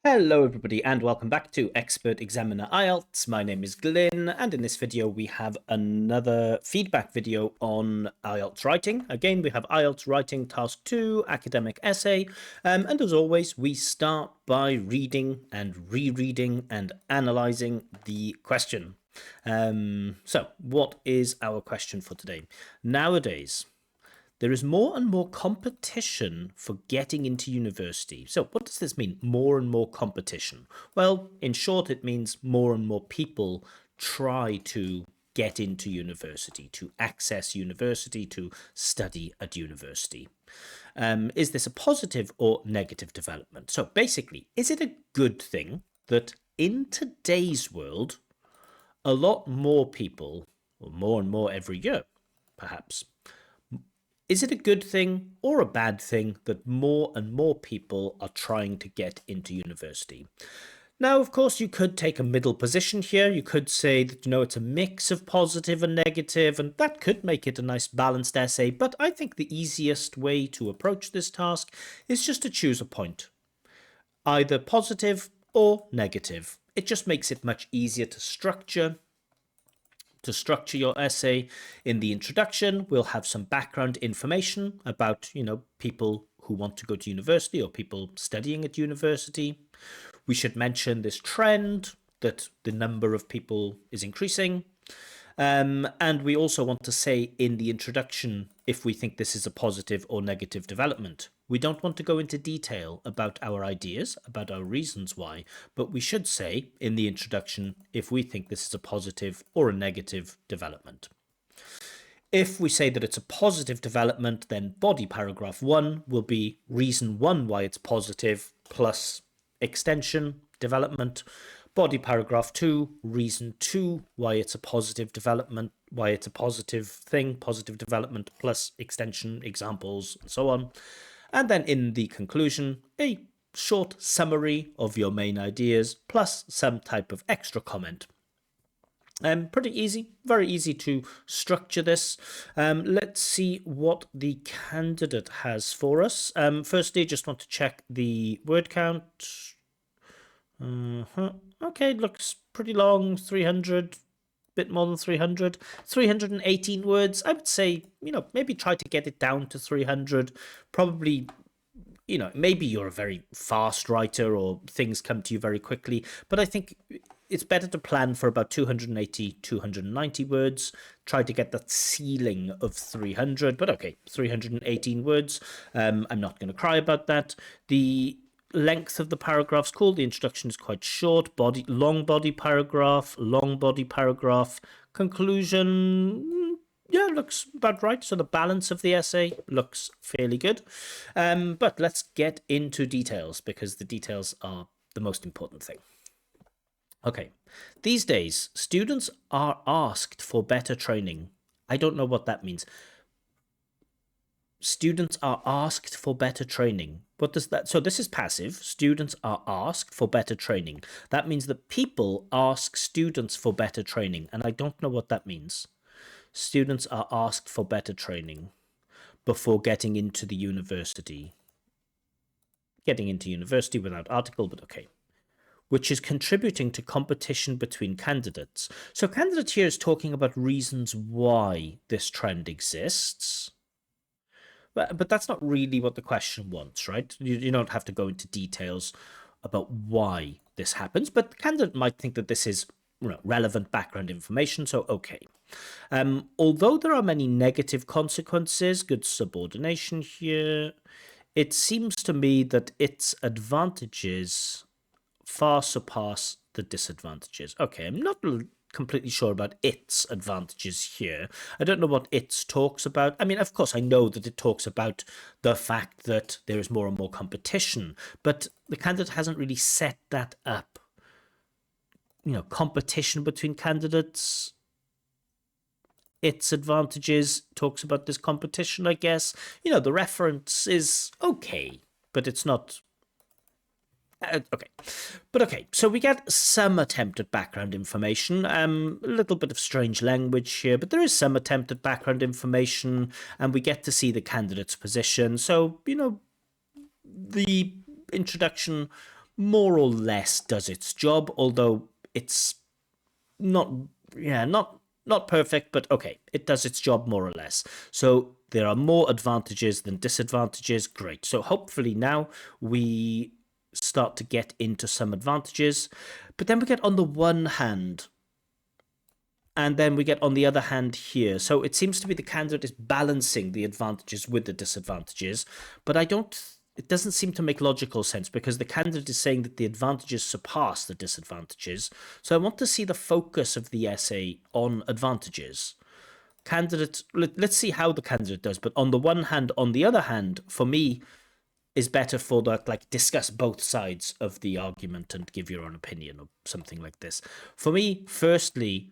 Hello everybody and welcome back to Expert Examiner IELTS. My name is Glyn and in this video we have another feedback video on IELTS writing. Again, we have IELTS writing task 2, academic essay, and as always we start by reading and rereading and analysing the question. So what is our question for today? Nowadays, there is more and more competition for getting into university. So what does this mean, more and more competition? Well, in short, it means more and more people try to get into university, to access university, to study at university. Is this a positive or negative development? So basically, is it a good thing that in today's world, a lot more people, or more and more every year, perhaps, is it a good thing or a bad thing that more and more people are trying to get into university? Now, of course, you could take a middle position here. You could say that, it's a mix of positive and negative, and that could make it a nice balanced essay. But I think the easiest way to approach this task is just to choose a point, either positive or negative. It just makes it much easier to structure your essay. In the introduction, we'll have some background information about, people who want to go to university or people studying at university. We should mention this trend that the number of people is increasing. And we also want to say in the introduction if we think this is a positive or negative development. We don't want to go into detail about our ideas, about our reasons why, but we should say in the introduction if we think this is a positive or a negative development. If we say that it's a positive development, then body paragraph 1 will be reason 1 why it's positive plus extension development. Body paragraph 2, reason 2 why it's a positive development, why it's a positive thing, positive development plus extension, examples, and so on. And then in the conclusion, a short summary of your main ideas plus some type of extra comment. Pretty easy, very easy to structure this. Let's see what the candidate has for us. Firstly, just want to check the word count. Okay, looks pretty long, 300, bit more than 300, 318 words. I would say, maybe try to get it down to 300. Probably, maybe you're a very fast writer or things come to you very quickly, but I think it's better to plan for about 280, 290 words. Try to get that ceiling of 300, but okay, 318 words. I'm not going to cry about that. The length of the paragraph's cool. The introduction is quite short. Long body paragraph, conclusion. Yeah, looks about right. So the balance of the essay looks fairly good. But let's get into details because the details are the most important thing. Okay, these days, students are asked for better training. I don't know what that means. Students are asked for better training. What does that? So this is passive. Students are asked for better training. That means that people ask students for better training, and I don't know what that means. Students are asked for better training before getting into the university. Getting into university without article, but okay. Which is contributing to competition between candidates. So candidate here is talking about reasons why this trend exists. But that's not really what the question wants, right? You don't have to go into details about why this happens, but the candidate might think that this is relevant background information, so okay. Although there are many negative consequences, good subordination here, it seems to me that its advantages far surpass the disadvantages. Okay, I'm not completely sure about its advantages here. I don't know what its talks about. I mean, of course, I know that it talks about the fact that there is more and more competition, but the candidate hasn't really set that up. Competition between candidates. Its advantages talks about this competition, I guess. The reference is okay, but it's not. Okay, so we get some attempt at background information, a little bit of strange language here, but there is some attempt at background information, and we get to see the candidate's position. So, the introduction more or less does its job, although it's not, yeah, not perfect, but okay, it does its job more or less. So there are more advantages than disadvantages. Great. So hopefully now we start to get into some advantages, but then we get on the one hand, and then we get on the other hand here. So it seems to be the candidate is balancing the advantages with the disadvantages, but it doesn't seem to make logical sense because the candidate is saying that the advantages surpass the disadvantages. So I want to see the focus of the essay on advantages. Let's see how the candidate does, but on the one hand, on the other hand, for me, is better for the, like, discuss both sides of the argument and give your own opinion or something like this. For me, firstly,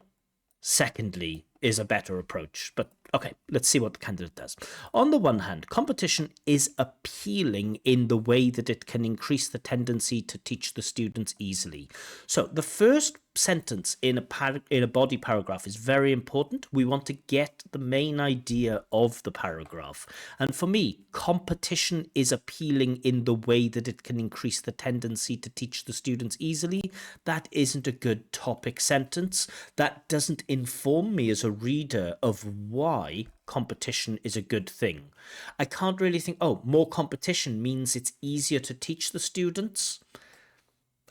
secondly is a better approach. But okay, let's see what the candidate does. On the one hand, competition is appealing in the way that it can increase the tendency to teach the students easily. So the first sentence in a body paragraph is very important. We want to get the main idea of the paragraph. And for me, competition is appealing in the way that it can increase the tendency to teach the students easily. That isn't a good topic sentence. That doesn't inform me as a reader of why competition is a good thing. I can't really think, oh, more competition means it's easier to teach the students.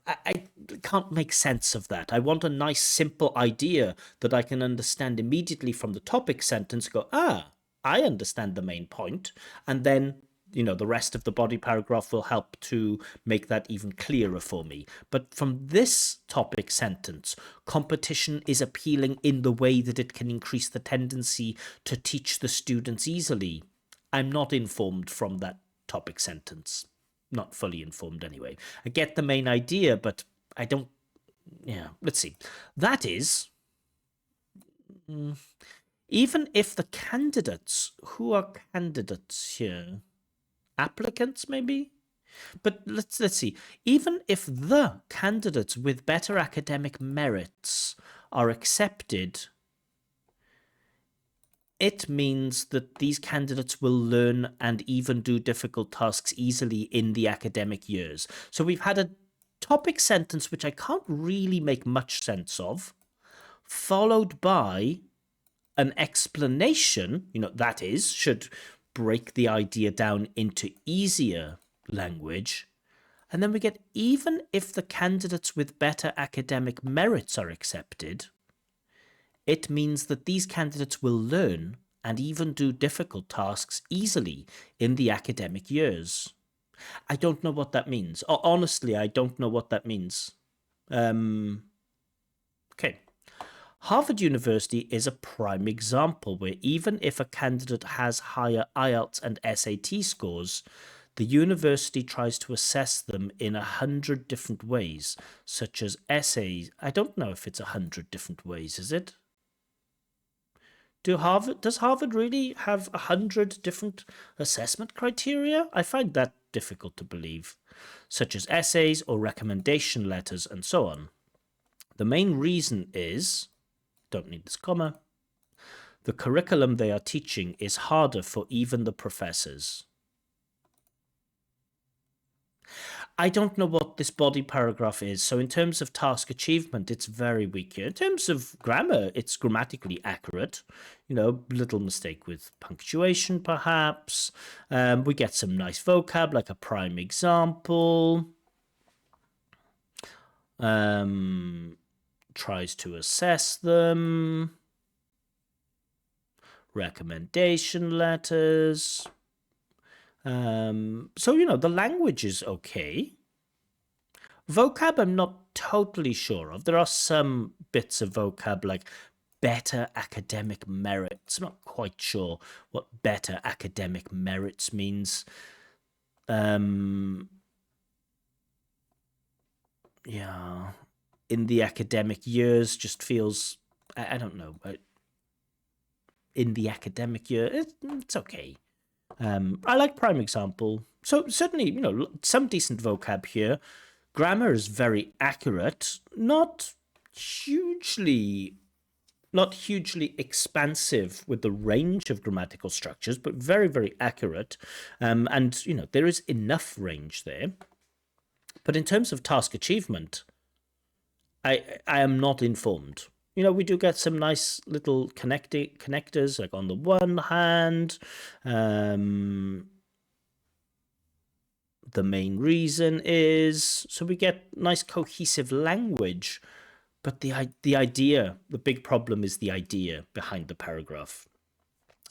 I can't make sense of that. I want a nice, simple idea that I can understand immediately from the topic sentence, go, I understand the main point. And then, the rest of the body paragraph will help to make that even clearer for me. But from this topic sentence, competition is appealing in the way that it can increase the tendency to teach the students easily. I'm not informed from that topic sentence. Not fully informed anyway. I get the main idea, but I don't. Yeah, let's see. That is, even if the candidates, who are candidates here? Applicants, maybe? But let's see. Even if the candidates with better academic merits are accepted, it means that these candidates will learn and even do difficult tasks easily in the academic years. So we've had a topic sentence which I can't really make much sense of, followed by an explanation, that is, should break the idea down into easier language. And then we get, even if the candidates with better academic merits are accepted, it means that these candidates will learn and even do difficult tasks easily in the academic years. I don't know what that means. Honestly, I don't know what that means. Okay. Harvard University is a prime example where even if a candidate has higher IELTS and SAT scores, the university tries to assess them in 100 different ways, such as essays. I don't know if it's 100 different ways, is it? Does Harvard really have 100 different assessment criteria? I find that difficult to believe, such as essays or recommendation letters and so on. The main reason is, don't need this comma, the curriculum they are teaching is harder for even the professors. I don't know what this body paragraph is. So in terms of task achievement, it's very weak here. In terms of grammar, it's grammatically accurate. Little mistake with punctuation, perhaps. We get some nice vocab, like a prime example. Tries to assess them. Recommendation letters. So, the language is okay. Vocab, I'm not totally sure of. There are some bits of vocab like better academic merits. I'm not quite sure what better academic merits means. Yeah, in the academic years just feels, I don't know. In the academic year, it's okay. I like prime example. So certainly, some decent vocab here. Grammar is very accurate, not hugely expansive with the range of grammatical structures, but very, very accurate. And, there is enough range there. But in terms of task achievement, I am not informed. You know, we do get some nice little connectors, like on the one hand, the main reason is, so we get nice cohesive language, but the idea, the big problem is the idea behind the paragraph.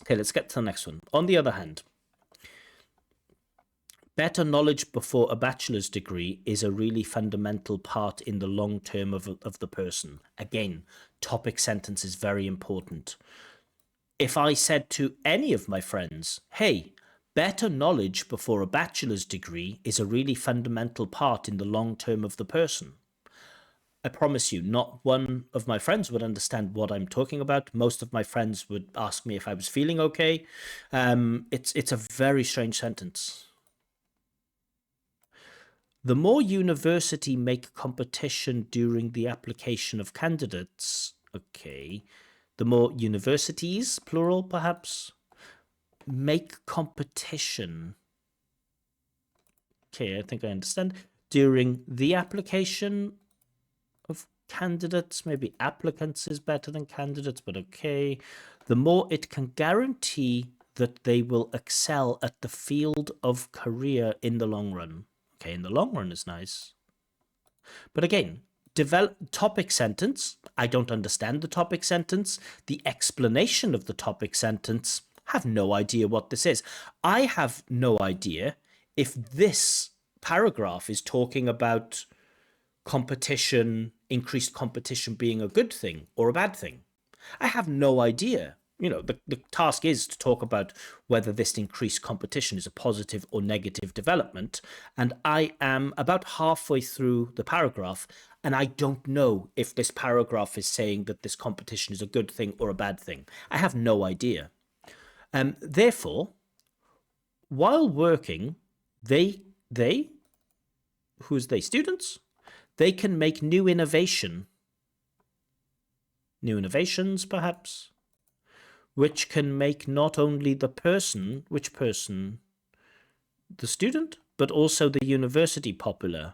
Okay, let's get to the next one. On the other hand, better knowledge before a bachelor's degree is a really fundamental part in the long term of the person. Again, topic sentence is very important. If I said to any of my friends, hey, better knowledge before a bachelor's degree is a really fundamental part in the long term of the person, I promise you, not one of my friends would understand what I'm talking about. Most of my friends would ask me if I was feeling okay. It's a very strange sentence. The more university make competition during the application of candidates, okay, the more universities, plural perhaps, make competition. Okay, I think I understand. During the application of candidates, maybe applicants is better than candidates, but okay. The more it can guarantee that they will excel at the field of career in the long run. Okay, in the long run is nice. But again, topic sentence, I don't understand the topic sentence. The explanation of the topic sentence, have no idea what this is. I have no idea if this paragraph is talking about competition, increased competition being a good thing or a bad thing. I have no idea. You know, the task is to talk about whether this increased competition is a positive or negative development. And I am about halfway through the paragraph, and I don't know if this paragraph is saying that this competition is a good thing or a bad thing. I have no idea. Therefore, while working, who's they? Students? They can make new innovations perhaps, which can make not only the person, which person? The student, but also the university popular.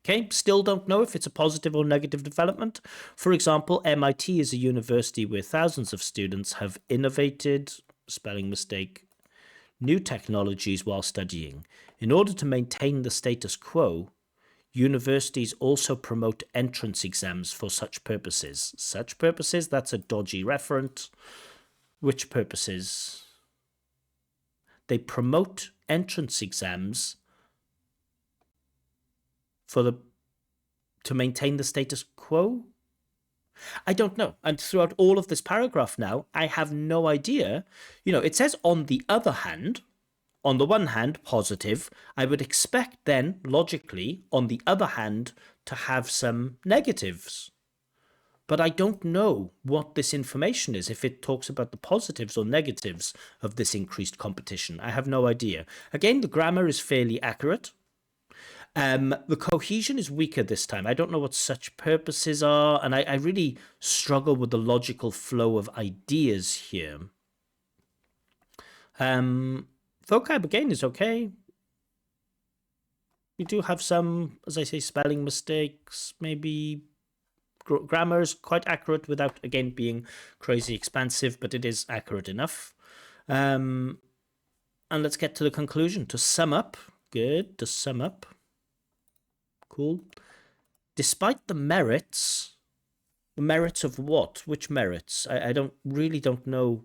Okay, still don't know if it's a positive or negative development. For example, MIT is a university where thousands of students have innovated, spelling mistake, new technologies while studying. In order to maintain the status quo, universities also promote entrance exams for such purposes. Such purposes, that's a dodgy referent. Which purposes? They promote entrance exams to maintain the status quo? I don't know. And throughout all of this paragraph now, I have no idea. You know, it says on the other hand, on the one hand, positive. I would expect then, logically, on the other hand, to have some negatives. But I don't know what this information is, if it talks about the positives or negatives of this increased competition. I have no idea. Again, the grammar is fairly accurate. The cohesion is weaker this time. I don't know what such purposes are, and I really struggle with the logical flow of ideas here. Vocab, again, is okay. We do have some, as I say, spelling mistakes, maybe grammar is quite accurate without, again, being crazy expansive, but it is accurate enough. And let's get to the conclusion. To sum up, good, to sum up. Cool. Despite the merits of what? Which merits? I really don't know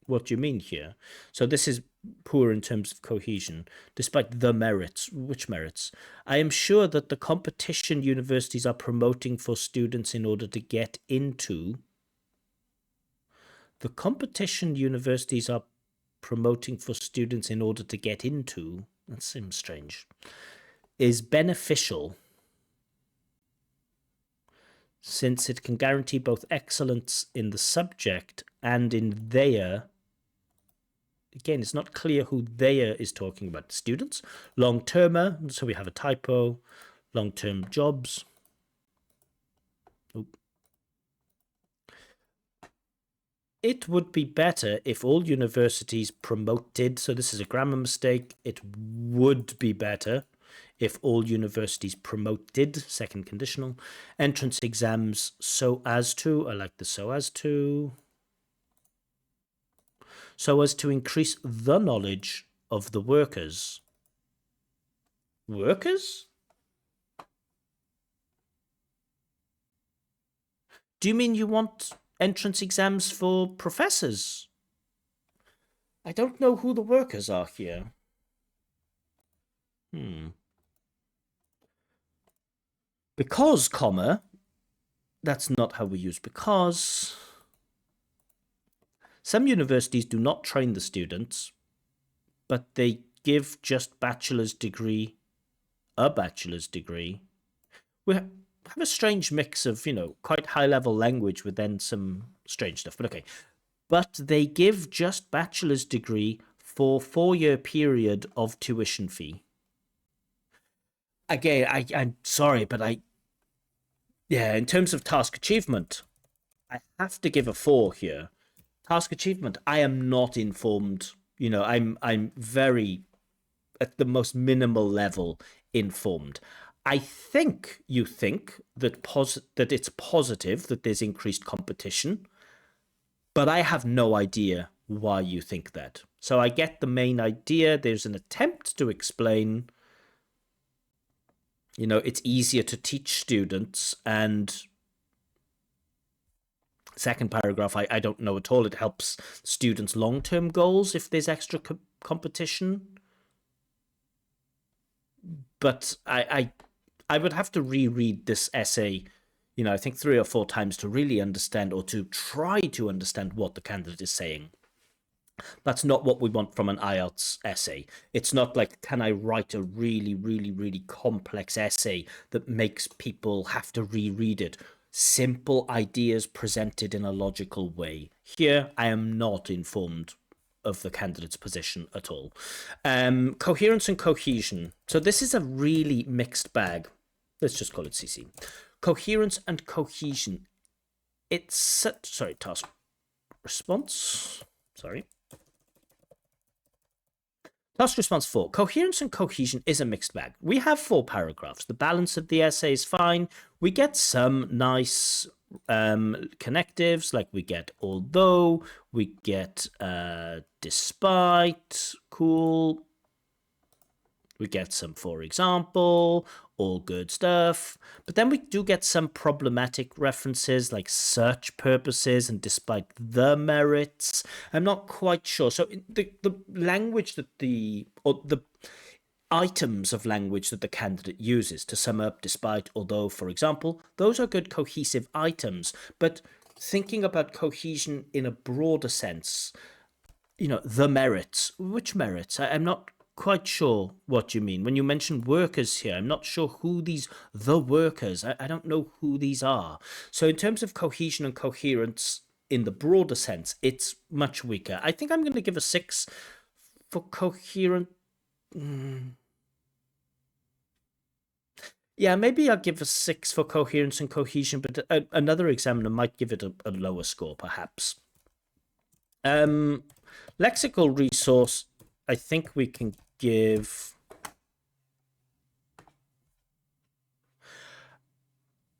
what you mean here. So this is poor in terms of cohesion. Despite the merits. Which merits? I am sure that the competition universities are promoting for students in order to get into. The competition universities are promoting for students in order to get into. That seems strange. Is beneficial, since it can guarantee both excellence in the subject and in their, again, it's not clear who their is talking about. Students, long-termer, so we have a typo, long-term jobs. Oop. It would be better if all universities promoted, so this is a grammar mistake, it would be better if all universities promoted, second conditional, entrance exams so as to, I like the so as to increase the knowledge of the workers. Workers? Do you mean you want entrance exams for professors? I don't know who the workers are here. Because, comma, that's not how we use because. Some universities do not train the students, but they give just a bachelor's degree. We have a strange mix of, quite high level language with then some strange stuff, but okay. But they give just bachelor's degree for 4-year period of tuition fee. Again, I'm sorry, but in terms of task achievement, I have to give a 4 here. Task achievement, I am not informed. I'm very, at the most minimal level, informed. I think you think that that it's positive that there's increased competition, but I have no idea why you think that. So I get the main idea. There's an attempt to explain, it's easier to teach students, and second paragraph, I don't know at all. It helps students' long-term goals if there's extra competition. But I would have to reread this essay, I think 3 or 4 times to really understand, or to try to understand what the candidate is saying. That's not what we want from an IELTS essay. It's not like, can I write a really, really, really complex essay that makes people have to reread it? Simple ideas presented in a logical way. Here, I am not informed of the candidate's position at all. Coherence and cohesion. So this is a really mixed bag. Let's just call it CC. Coherence and cohesion. It's task response. Task response 4. Coherence and cohesion is a mixed bag. We have 4 paragraphs. The balance of the essay is fine. We get some nice connectives, like we get although, we get despite, cool. We get some for example, all good stuff. But then we do get some problematic references like search purposes and despite the merits. I'm not quite sure. So the language that the items of language that the candidate uses to sum up, despite, although, for example, those are good cohesive items. But thinking about cohesion in a broader sense, the merits. Which merits? I'm not quite sure what you mean. When you mention workers here, I'm not sure who the workers, I don't know who these are. So in terms of cohesion and coherence in the broader sense, it's much weaker. I think I'm going to give a 6 for coherent. Yeah, maybe I'll give a 6 for coherence and cohesion, but another examiner might give it a lower score, perhaps. Lexical resource, I think we can give.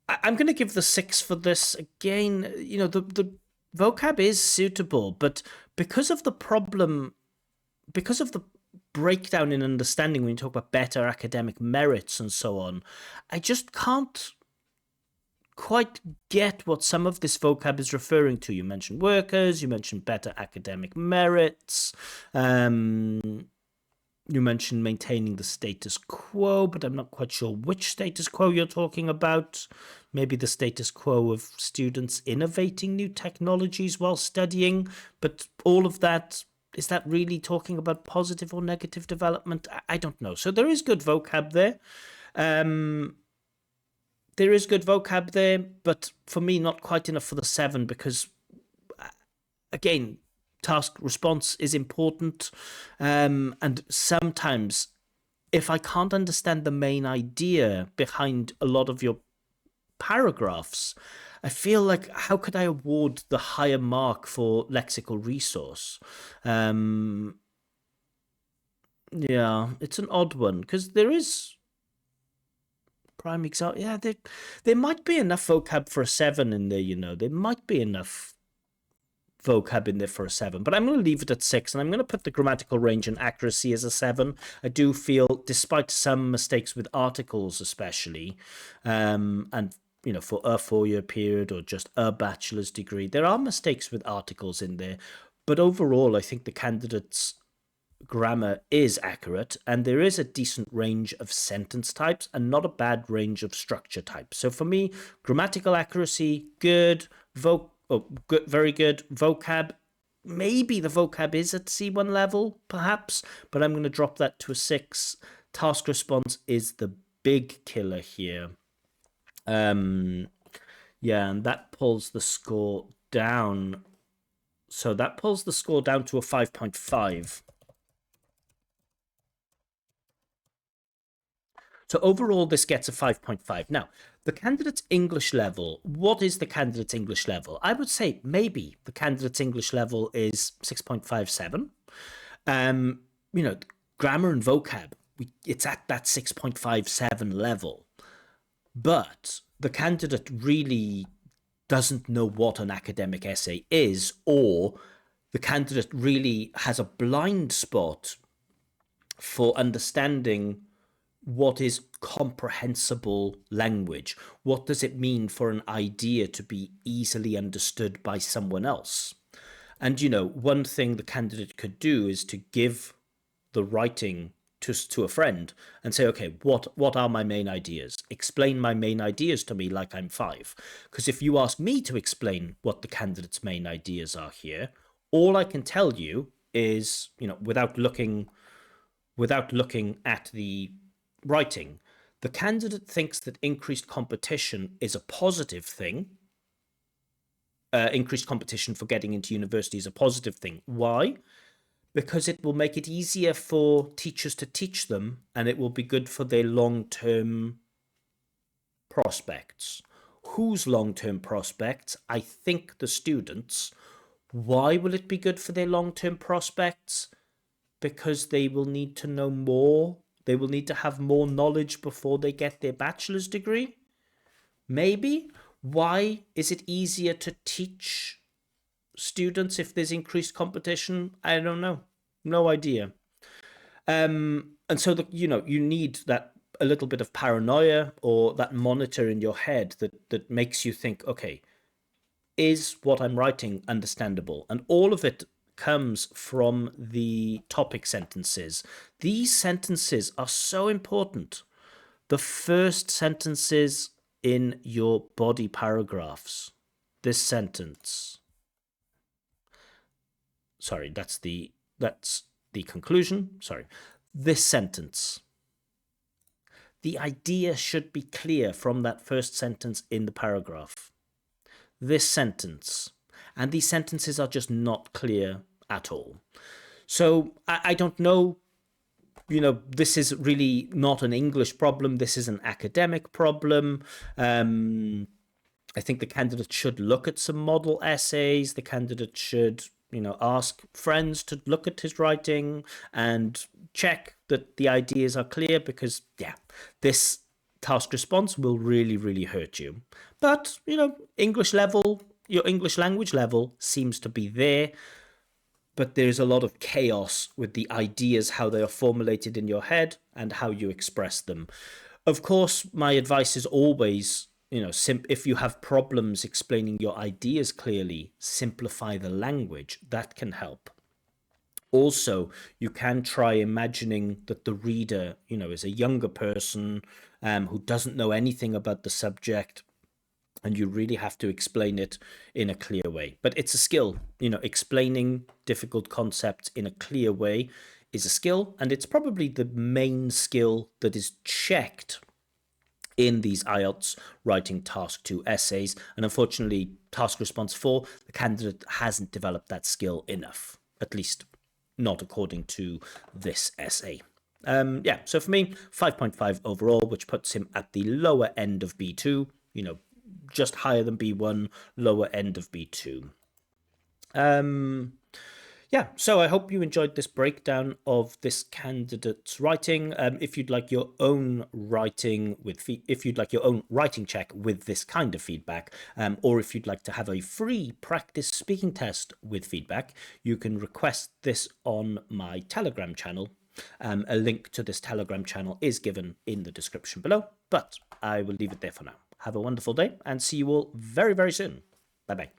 I'm going to give the 6 for this again. The vocab is suitable, but because of the breakdown in understanding when you talk about better academic merits and so on, I just can't quite get what some of this vocab is referring to. You mentioned workers, you mentioned better academic merits, you mentioned maintaining the status quo, but I'm not quite sure which status quo you're talking about. Maybe the status quo of students innovating new technologies while studying, but all of that, is that really talking about positive or negative development? I don't know. So there is good vocab there. But for me, not quite enough for the 7 because, again, task response is important. And sometimes, if I can't understand the main idea behind a lot of your paragraphs, I feel like, how could I award the higher mark for lexical resource? Yeah, it's an odd one because there is prime example. Yeah, there might be enough vocab for a 7 in there, you know. There might be enough vocab in there for a 7, but I'm going to leave it at 6, and I'm going to put the grammatical range and accuracy as a 7. I do feel, despite some mistakes with articles especially, and you know, for a 4-year period or just a bachelor's degree, there are mistakes with articles in there, but overall I think the candidates grammar is accurate, and there is a decent range of sentence types and not a bad range of structure types. So for me, grammatical accuracy, good. Good, very good. Vocab, maybe the vocab is at C1 level, perhaps, but I'm going to drop that to a 6. Task response is the big killer here. Yeah, and that pulls the score down. So that pulls the score down to a 5.5. So overall, this gets a 5.5. Now, the candidate's English level, what is the candidate's English level? I would say maybe the candidate's English level is 6.57. You know, grammar and vocab, it's at that 6.57 level. But the candidate really doesn't know what an academic essay is, or the candidate really has a blind spot for understanding what is comprehensible language. What does it mean for an idea to be easily understood by someone else? And, you know, one thing the candidate could do is to give the writing to a friend and say, okay, what are my main ideas? Explain my main ideas to me like I'm 5. Because if you ask me to explain what the candidate's main ideas are here, all I can tell you is, you know, without looking at the writing, the candidate thinks that increased competition is a positive thing. Increased competition for getting into university is a positive thing. Why? Because it will make it easier for teachers to teach them, and it will be good for their long-term prospects. Whose long-term prospects? I think the students. Why will it be good for their long-term prospects? Because they will need to know more. They will need to have more knowledge before they get their bachelor's degree. Maybe. Why is it easier to teach students if there's increased competition? I don't know. No idea. And so, you know, you need that a little bit of paranoia or that monitor in your head that makes you think, okay, is what I'm writing understandable? And all of it comes from the topic sentences. These sentences are so important. The first sentences in your body paragraphs. This sentence. Sorry, that's the conclusion. Sorry. This sentence. The idea should be clear from that first sentence in the paragraph. This sentence. And these sentences are just not clear at all. So I don't know, you know, this is really not an English problem. This is an academic problem. I think the candidate should look at some model essays. The candidate should, you know, ask friends to look at his writing and check that the ideas are clear, because, yeah, this task response will really, really hurt you. But, you know, English level, your English language level seems to be there, but there's a lot of chaos with the ideas, how they are formulated in your head and how you express them. Of course, my advice is always, you know, if you have problems explaining your ideas clearly, simplify the language. That can help. Also, you can try imagining that the reader, you know, is a younger person who doesn't know anything about the subject, and you really have to explain it in a clear way. But it's a skill, you know, explaining difficult concepts in a clear way is a skill, and it's probably the main skill that is checked in these IELTS writing task 2 essays. And unfortunately, task response 4, the candidate hasn't developed that skill enough, at least not according to this essay. Yeah, so for me, 5.5 overall, which puts him at the lower end of B2, you know, just higher than B1, lower end of B2. Yeah, yeah, so I hope you enjoyed this breakdown of this candidate's writing. If you'd like your own writing if you'd like your own writing check with this kind of feedback, or if you'd like to have a free practice speaking test with feedback, you can request this on my Telegram channel. A link to this Telegram channel is given in the description below, but I will leave it there for now. Have a wonderful day and see you all very, very soon. Bye bye.